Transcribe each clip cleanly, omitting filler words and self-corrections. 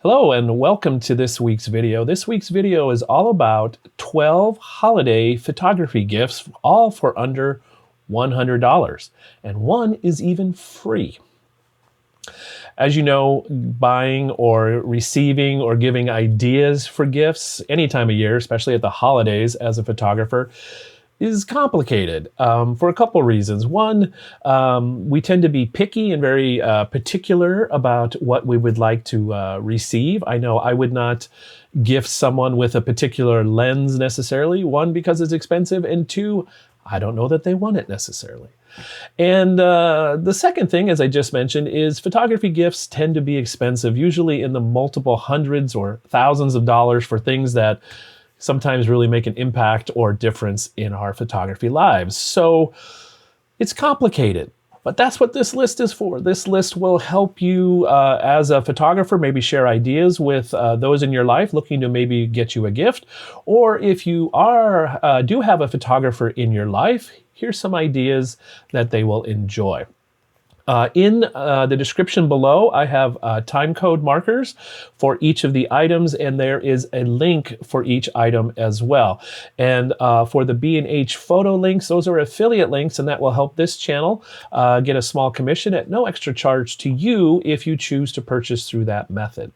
Hello and welcome to this week's video. This week's video is all about 12 holiday photography gifts, all for under $100, and one is even free. As you know, buying or receiving or giving ideas for gifts any time of year, especially at the holidays as a photographer, is complicated for a couple reasons. One, we tend to be picky and very particular about what we would like to receive. I know I would not gift someone with a particular lens necessarily. One, because it's expensive, and two, I don't know that they want it necessarily. And the second thing, as I just mentioned, is photography gifts tend to be expensive, usually in the multiple hundreds or thousands of dollars for things that sometimes really make an impact or difference in our photography lives. So it's complicated, but that's what this list is for. This list will help you as a photographer maybe share ideas with those in your life looking to maybe get you a gift. Or if you do have a photographer in your life, here's some ideas that they will enjoy. In the description below, I have time code markers for each of the items, and there is a link for each item as well. And for the B&H photo links, those are affiliate links, and that will help this channel get a small commission at no extra charge to you if you choose to purchase through that method.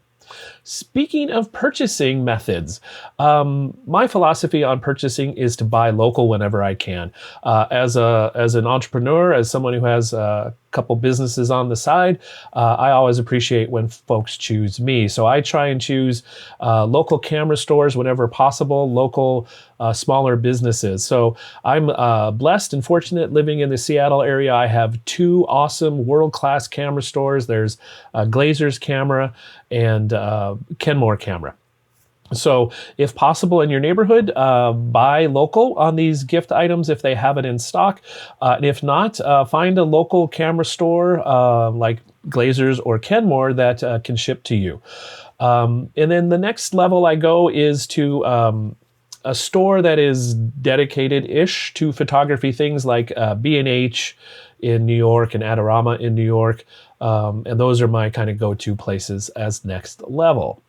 Speaking of purchasing methods, my philosophy on purchasing is to buy local whenever I can. As an entrepreneur, as someone who has a couple businesses on the side, I always appreciate when folks choose me. So I try and choose local camera stores whenever possible, local smaller businesses. So I'm blessed and fortunate living in the Seattle area. I have two awesome world-class camera stores. There's Glazer's Camera and Kenmore Camera. So if possible in your neighborhood, buy local on these gift items if they have it in stock. And if not, find a local camera store like Glazer's or Kenmore that can ship to you. And then the next level I go is to a store that is dedicated-ish to photography, things like B&H in New York and Adorama in New York. And those are my kind of go-to places as next level.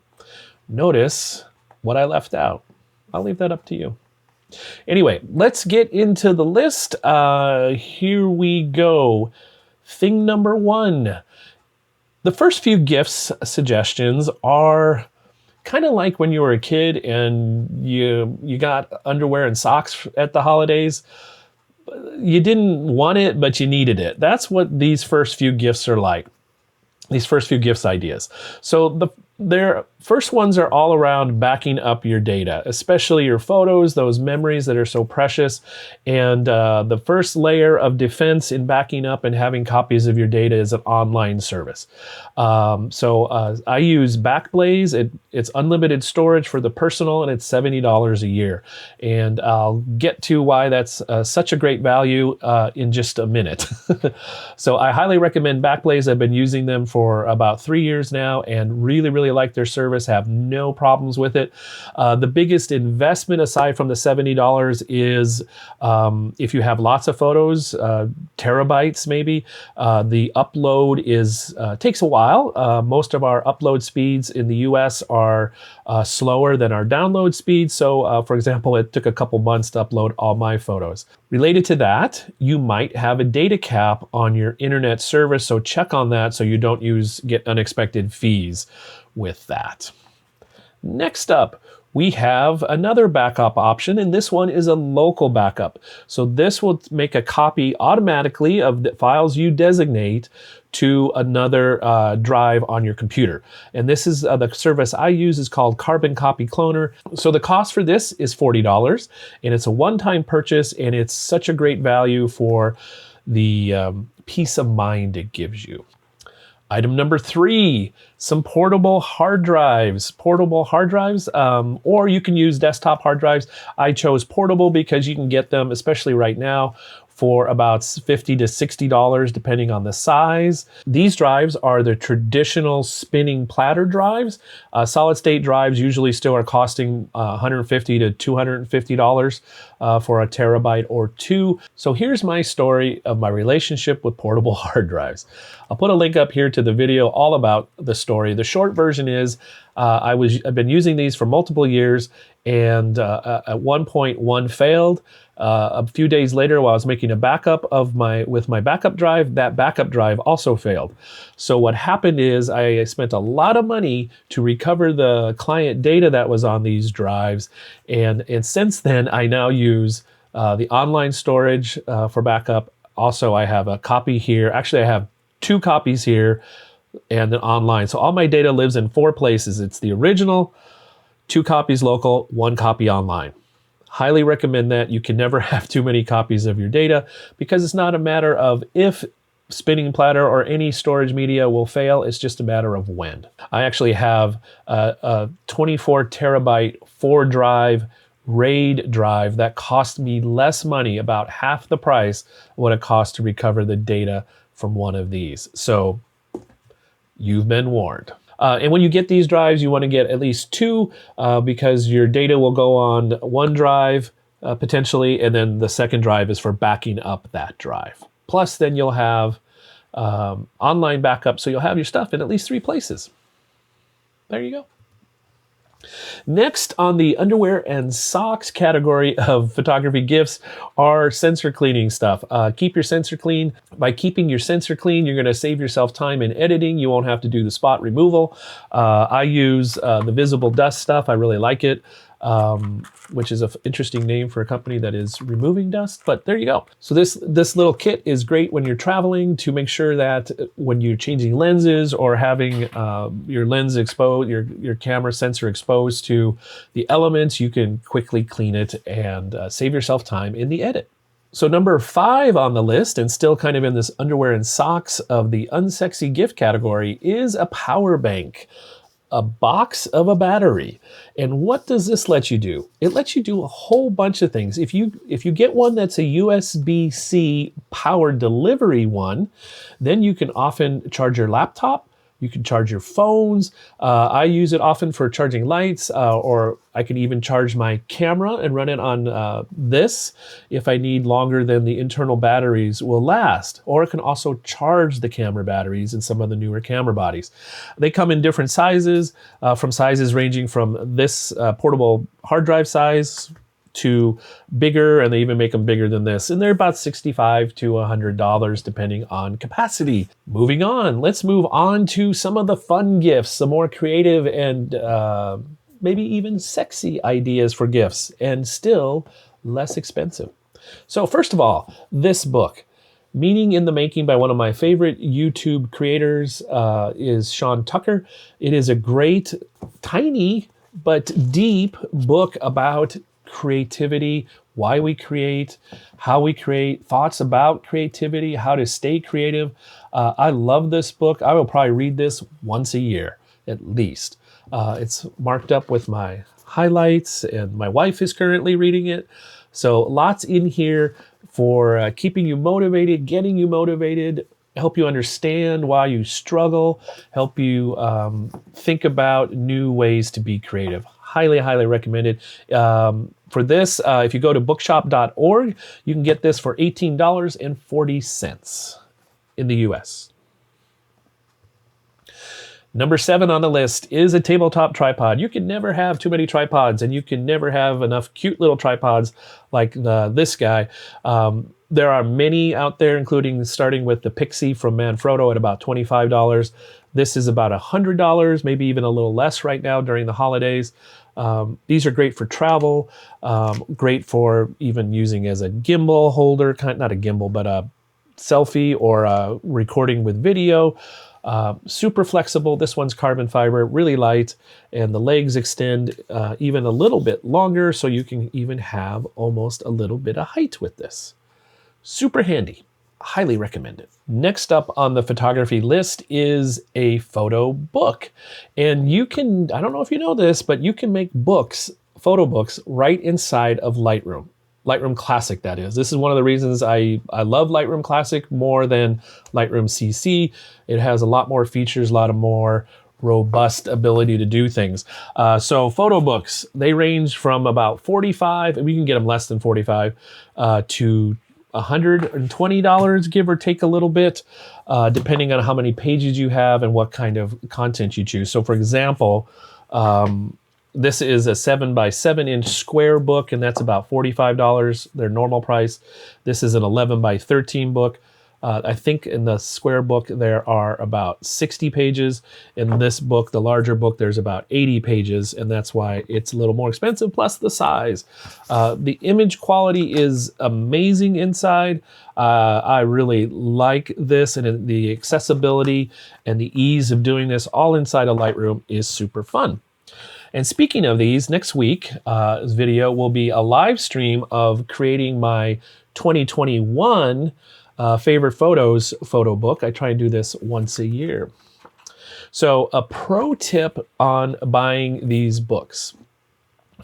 Notice what I left out. I'll leave that up to you. Anyway, let's get into the list. Here we go. Thing number one. The first few gifts suggestions are kind of like when you were a kid and you got underwear and socks at the holidays. You didn't want it, but you needed it. That's what these first few gifts are like. These first few gifts ideas. So their first ones are all around backing up your data, especially your photos, those memories that are so precious. And the first layer of defense in backing up and having copies of your data is an online service. So I use Backblaze. It's unlimited storage for the personal, and it's $70 a year. And I'll get to why that's such a great value in just a minute. So I highly recommend Backblaze. I've been using them for about 3 years now and really like their service, have no problems with it. The biggest investment aside from the $70 is if you have lots of photos, terabytes maybe, the upload takes a while. Most of our upload speeds in the US are slower than our download speeds. So for example, it took a couple months to upload all my photos. Related to that, you might have a data cap on your internet service, so check on that so you don't get unexpected fees with that. Next up, we have another backup option, and this one is a local backup. So this will make a copy automatically of the files you designate to another drive on your computer. And this is the service I use is called Carbon Copy Cloner. So the cost for this is $40, and it's a one-time purchase, and it's such a great value for the peace of mind it gives you. Item number 3, some portable hard drives. Portable hard drives, or you can use desktop hard drives. I chose portable because you can get them, especially right now, for about $50 to $60 depending on the size. These drives are the traditional spinning platter drives. Solid state drives usually still are costing $150 to $250 for a terabyte or two. So here's my story of my relationship with portable hard drives. I'll put a link up here to the video all about the story. The short version is I've been using these for multiple years, and at one point one failed. A few days later, while I was making a backup with my backup drive, that backup drive also failed. So what happened is I spent a lot of money to recover the client data that was on these drives, and since then I now use the online storage for backup. Also, I have a copy here. Actually, I have 2 copies here and then online. So all my data lives in 4 places. It's the original, 2 copies local, 1 copy online. Highly recommend that. You can never have too many copies of your data, because it's not a matter of if spinning platter or any storage media will fail. It's just a matter of when. I actually have a 24 terabyte 4-drive RAID drive that cost me less money, about half the price of what it costs to recover the data from one of these. So you've been warned. And when you get these drives, you want to get at least 2 because your data will go on one drive potentially, and then the second drive is for backing up that drive. Plus, then you'll have online backup, so you'll have your stuff in at least 3 places. There you go. Next on the underwear and socks category of photography gifts are sensor cleaning stuff. Keep your sensor clean. By keeping your sensor clean, you're going to save yourself time in editing. You won't have to do the spot removal. I use the visible dust stuff. I really like it, which is an interesting name for a company that is removing dust, but there you go. So this little kit is great when you're traveling, to make sure that when you're changing lenses or having your lens exposed, your camera sensor exposed to the elements, you can quickly clean it and save yourself time in the edit. So number 5 on the list, and still kind of in this underwear and socks of the unsexy gift category, is a power bank. A box of a battery. And what does this let you do? It lets you do a whole bunch of things. If you get one that's a USB-C power delivery one, then you can often charge your laptop. You can charge your phones. I use it often for charging lights, or I can even charge my camera and run it on this if I need longer than the internal batteries will last. Or it can also charge the camera batteries in some of the newer camera bodies. They come in different sizes, from sizes ranging from this portable hard drive size to bigger, and they even make them bigger than this. And they're about $65 to $100 depending on capacity. Moving on, let's move on to some of the fun gifts, some more creative and maybe even sexy ideas for gifts, and still less expensive. So first of all, this book, Meaning in the Making, by one of my favorite YouTube creators, is Sean Tucker. It is a great, tiny, but deep book about creativity, why we create, how we create, thoughts about creativity, how to stay creative. I love this book. I will probably read this once a year, at least. It's marked up with my highlights, and my wife is currently reading it. So lots in here for keeping you motivated, getting you motivated, help you understand why you struggle, help you think about new ways to be creative. Highly, highly recommended. For this, if you go to bookshop.org, you can get this for $18.40 in the US. Number 7 on the list is a tabletop tripod. You can never have too many tripods, and you can never have enough cute little tripods like this guy. There are many out there, including starting with the Pixie from Manfrotto at about $25. This is about $100, maybe even a little less right now during the holidays. These are great for travel, great for even using as a gimbal holder, not a gimbal, but a selfie or recording with video. Super flexible. This one's carbon fiber, really light, and the legs extend even a little bit longer, so you can even have almost a little bit of height with this. Super handy. Highly recommend it. Next up on the photography list is a photo book. And you can, I don't know if you know this, but you can make books, photo books, right inside of Lightroom. Lightroom Classic, that is. This is one of the reasons I love Lightroom Classic more than Lightroom CC. It has a lot more features, a lot of more robust ability to do things. So photo books, they range from about $45, and we can get them less than $45, to $120, give or take a little bit, depending on how many pages you have and what kind of content you choose. So for example, this is a 7x7-inch square book, and that's about $45, their normal price. This is an 11x13 book. I think in the square book there are about 60 pages. In this book, the larger book, there's about 80 pages, and that's why it's a little more expensive, plus the size. The image quality is amazing inside. I really like this, and the accessibility and the ease of doing this all inside of Lightroom is super fun. And speaking of these, next week, this video will be a live stream of creating my 2021 favorite photos photo book. I try and do this once a year. So a pro tip on buying these books.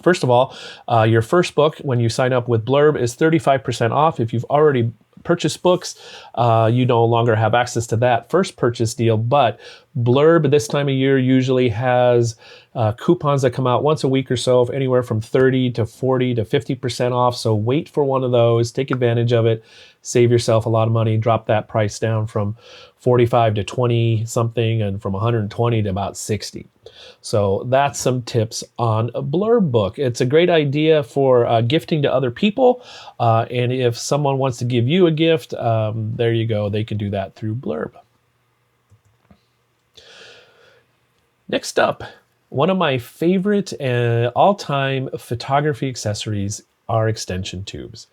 First of all, your first book, when you sign up with Blurb, is 35% off. If you've already purchased books, you no longer have access to that first purchase deal, but Blurb this time of year usually has coupons that come out once a week or so, anywhere from 30 to 40 to 50% off. So wait for one of those, take advantage of it, save yourself a lot of money, drop that price down from 45 to 20 something, and from 120 to about 60. So that's some tips on a Blurb book. It's a great idea for gifting to other people. And if someone wants to give you a gift, there you go. They can do that through Blurb. Next up, one of my favorite all-time photography accessories are extension tubes.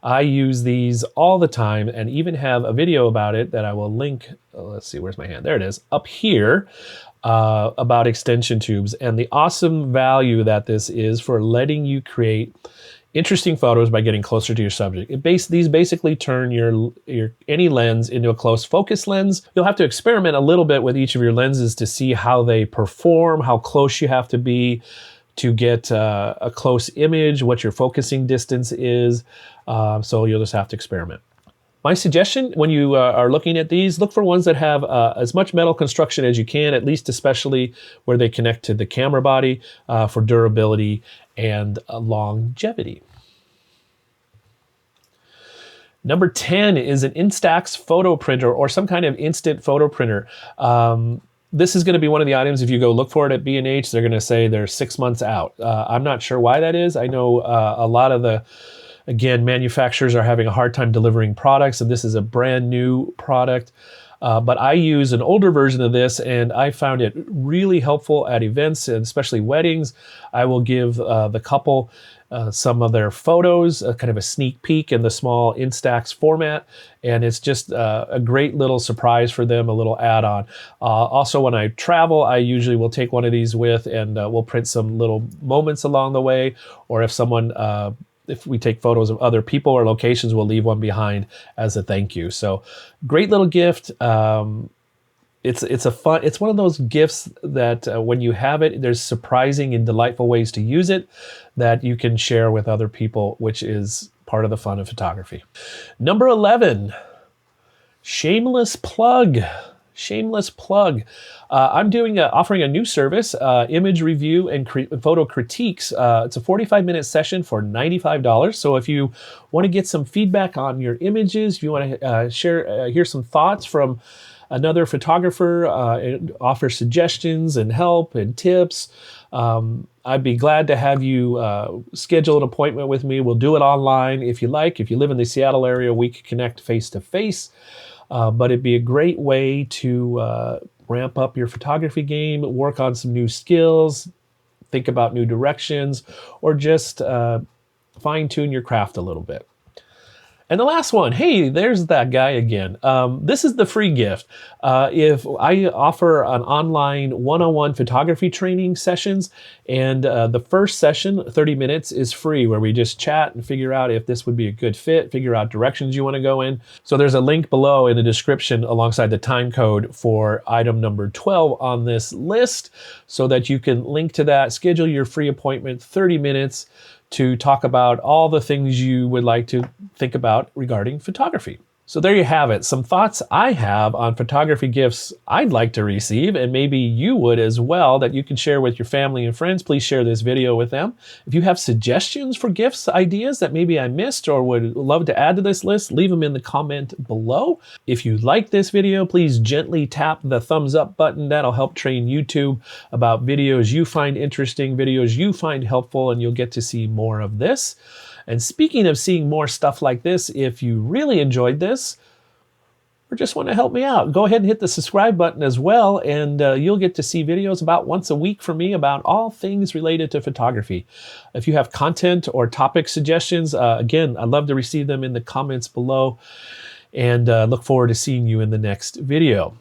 I use these all the time and even have a video about it that I will link. Let's see, where's my hand? There it is, up here, about extension tubes and the awesome value that this is for letting you create interesting photos by getting closer to your subject. These basically turn your any lens into a close focus lens. You'll have to experiment a little bit with each of your lenses to see how they perform, how close you have to be to get a close image, what your focusing distance is. So you'll just have to experiment. My suggestion when you are looking at these, look for ones that have as much metal construction as you can, at least especially where they connect to the camera body, for durability and longevity. Number 10 is an Instax photo printer or some kind of instant photo printer. This is going to be one of the items, if you go look for it at B&H, they're going to say they're 6 months out. I'm not sure why that is. I know a lot of the, again, manufacturers are having a hard time delivering products, and this is a brand new product. But I use an older version of this, and I found it really helpful at events, and especially weddings. I will give the couple some of their photos, kind of a sneak peek in the small Instax format, and it's just a great little surprise for them, a little add-on. Also, when I travel, I usually will take one of these with, and we'll print some little moments along the way, or if someone if we take photos of other people or locations, we'll leave one behind as a thank you. So great little gift. It's one of those gifts that when you have it, there's surprising and delightful ways to use it that you can share with other people, which is part of the fun of photography. Number 11, shameless plug. Shameless plug. I'm offering a new service, image review and photo critiques. It's a 45-minute session for $95. So if you want to get some feedback on your images, if you want to hear some thoughts from another photographer, and offer suggestions and help and tips, I'd be glad to have you schedule an appointment with me. We'll do it online if you like. If you live in the Seattle area, we can connect face-to-face. But it'd be a great way to ramp up your photography game, work on some new skills, think about new directions, or just fine-tune your craft a little bit. And the last one, hey, there's that guy again. This is the free gift. If I offer an online one-on-one photography training sessions, and the first session, 30 minutes, is free, where we just chat and figure out if this would be a good fit, figure out directions you want to go in. So there's a link below in the description alongside the time code for item number 12 on this list, so that you can link to that, schedule your free appointment, 30 minutes, to talk about all the things you would like to think about regarding photography. So there you have it, some thoughts I have on photography gifts I'd like to receive, and maybe you would as well, that you can share with your family and friends. Please share this video with them. If you have suggestions for gifts, ideas that maybe I missed or would love to add to this list, leave them in the comment below. If you like this video, please gently tap the thumbs up button. That'll help train YouTube about videos you find interesting, videos you find helpful, and you'll get to see more of this. And speaking of seeing more stuff like this, if you really enjoyed this or just want to help me out, go ahead and hit the subscribe button as well, and you'll get to see videos about once a week from me about all things related to photography. If you have content or topic suggestions, again, I'd love to receive them in the comments below, and look forward to seeing you in the next video.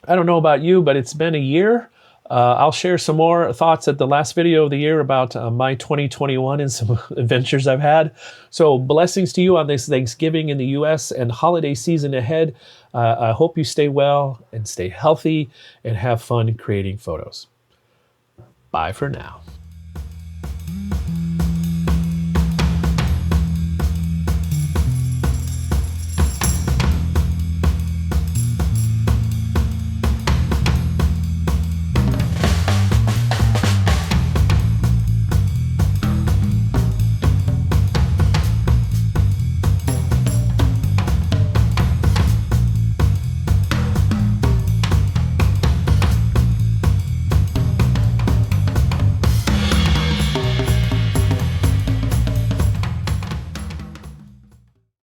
I don't know about you, but it's been a year. I'll share some more thoughts at the last video of the year about my 2021 and some adventures I've had. So blessings to you on this Thanksgiving in the US and holiday season ahead. I hope you stay well and stay healthy and have fun creating photos. Bye for now.